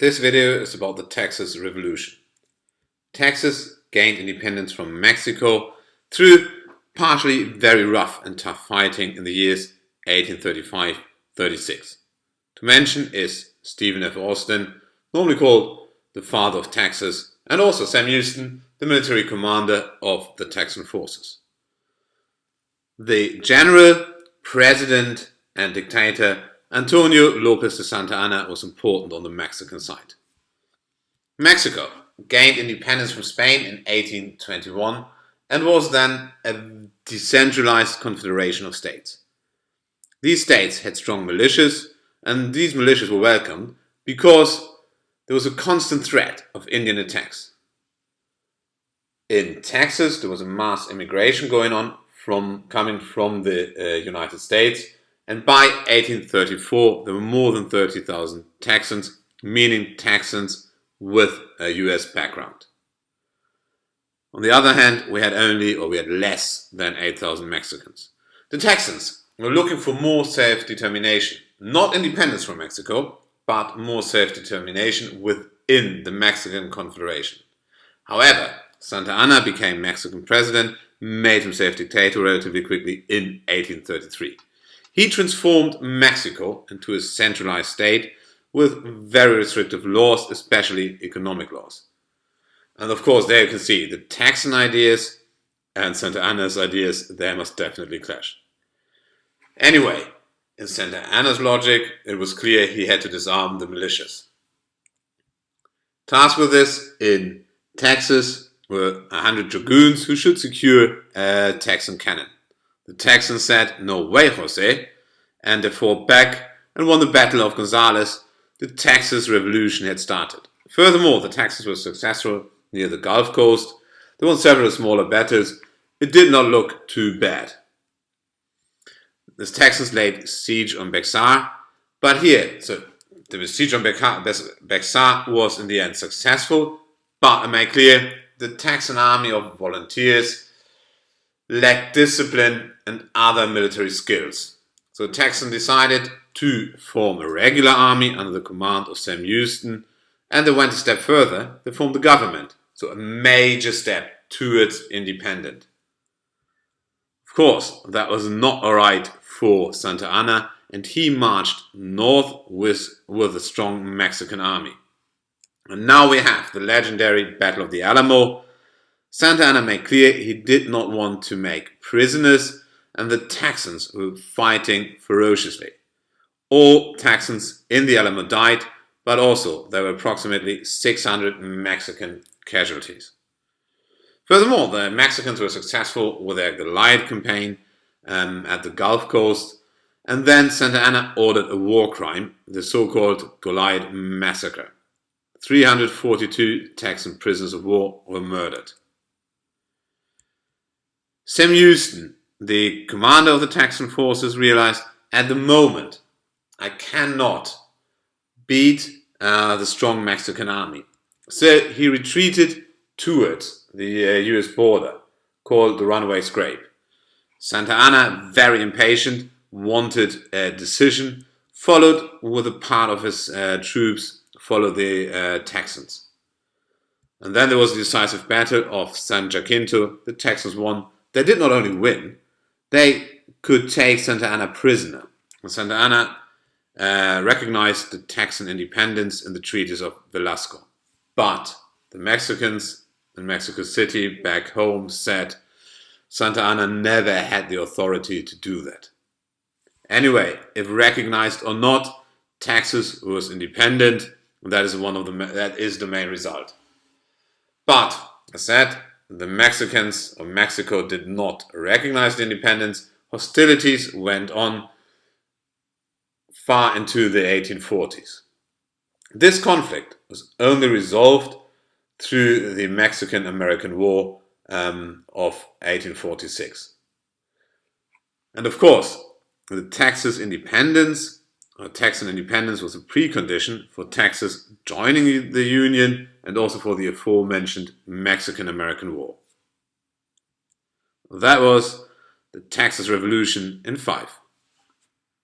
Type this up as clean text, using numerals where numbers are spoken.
This video is about the Texas Revolution. Texas gained independence from Mexico through partially very rough and tough fighting in the years 1835-36. To mention is Stephen F. Austin, normally called the father of Texas, and also Sam Houston, the military commander of the Texan forces. The general, president and dictator Antonio Lopez de Santa Anna was important on the Mexican side. Mexico gained independence from Spain in 1821 and was then a decentralized confederation of states. These states had strong militias, and these militias were welcomed because there was a constant threat of Indian attacks. In Texas, there was a mass immigration going on coming from the United States, and by 1834 there were more than 30,000 Texans, meaning Texans with a US background. On the other hand, we had less than 8,000 Mexicans. The Texans were looking for more self-determination, not independence from Mexico, but more self-determination within the Mexican Confederation. However, Santa Anna became Mexican president, made himself dictator relatively quickly in 1833. He transformed Mexico into a centralized state with very restrictive laws, especially economic laws. And of course, there you can see the Texan ideas and Santa Anna's ideas, they must definitely clash. Anyway, in Santa Anna's logic, it was clear he had to disarm the militias. Tasked with this in Texas were 100 dragoons who should secure a Texan cannon. The Texans said, "No way, Jose," and they fought back and won the Battle of Gonzales. The Texas Revolution had started. Furthermore, the Texans were successful near the Gulf Coast. They won several smaller battles. It did not look too bad. The Texans laid siege on Bexar, but the siege on Bexar was in the end successful, but I made clear the Texan army of volunteers lacked discipline and other military skills. So Texan decided to form a regular army under the command of Sam Houston, and they went a step further. They formed the government, so a major step towards independence. Of course, that was not alright for Santa Anna, and he marched north with a strong Mexican army. And now we have the legendary Battle of the Alamo. Santa Anna made clear he did not want to make prisoners, and the Texans were fighting ferociously. All Texans in the Alamo died, but also there were approximately 600 Mexican casualties. Furthermore, the Mexicans were successful with their Goliath campaign at the Gulf Coast, and then Santa Anna ordered a war crime, the so-called Goliath Massacre. 342 Texan prisoners of war were murdered. Sam Houston, the commander of the Texan forces, realized, at the moment, I cannot beat the strong Mexican army. So he retreated towards the US border, called the Runaway Scrape. Santa Anna, very impatient, wanted a decision, followed with a part of his troops, followed the Texans. And then there was the decisive battle of San Jacinto. The Texans won. They did not only win, they could take Santa Anna prisoner. And Santa Anna recognized the Texan independence in the treaties of Velasco. But the Mexicans in Mexico City back home said Santa Anna never had the authority to do that. Anyway, if recognized or not, Texas was independent, and that is the main result. But, as said, the Mexicans of Mexico did not recognize the independence. Hostilities went on far into the 1840s. This conflict was only resolved through the Mexican-American War of 1846. And of course, the Texan independence was a precondition for Texas joining the Union and also for the aforementioned Mexican-American War. That was the Texas Revolution in 5.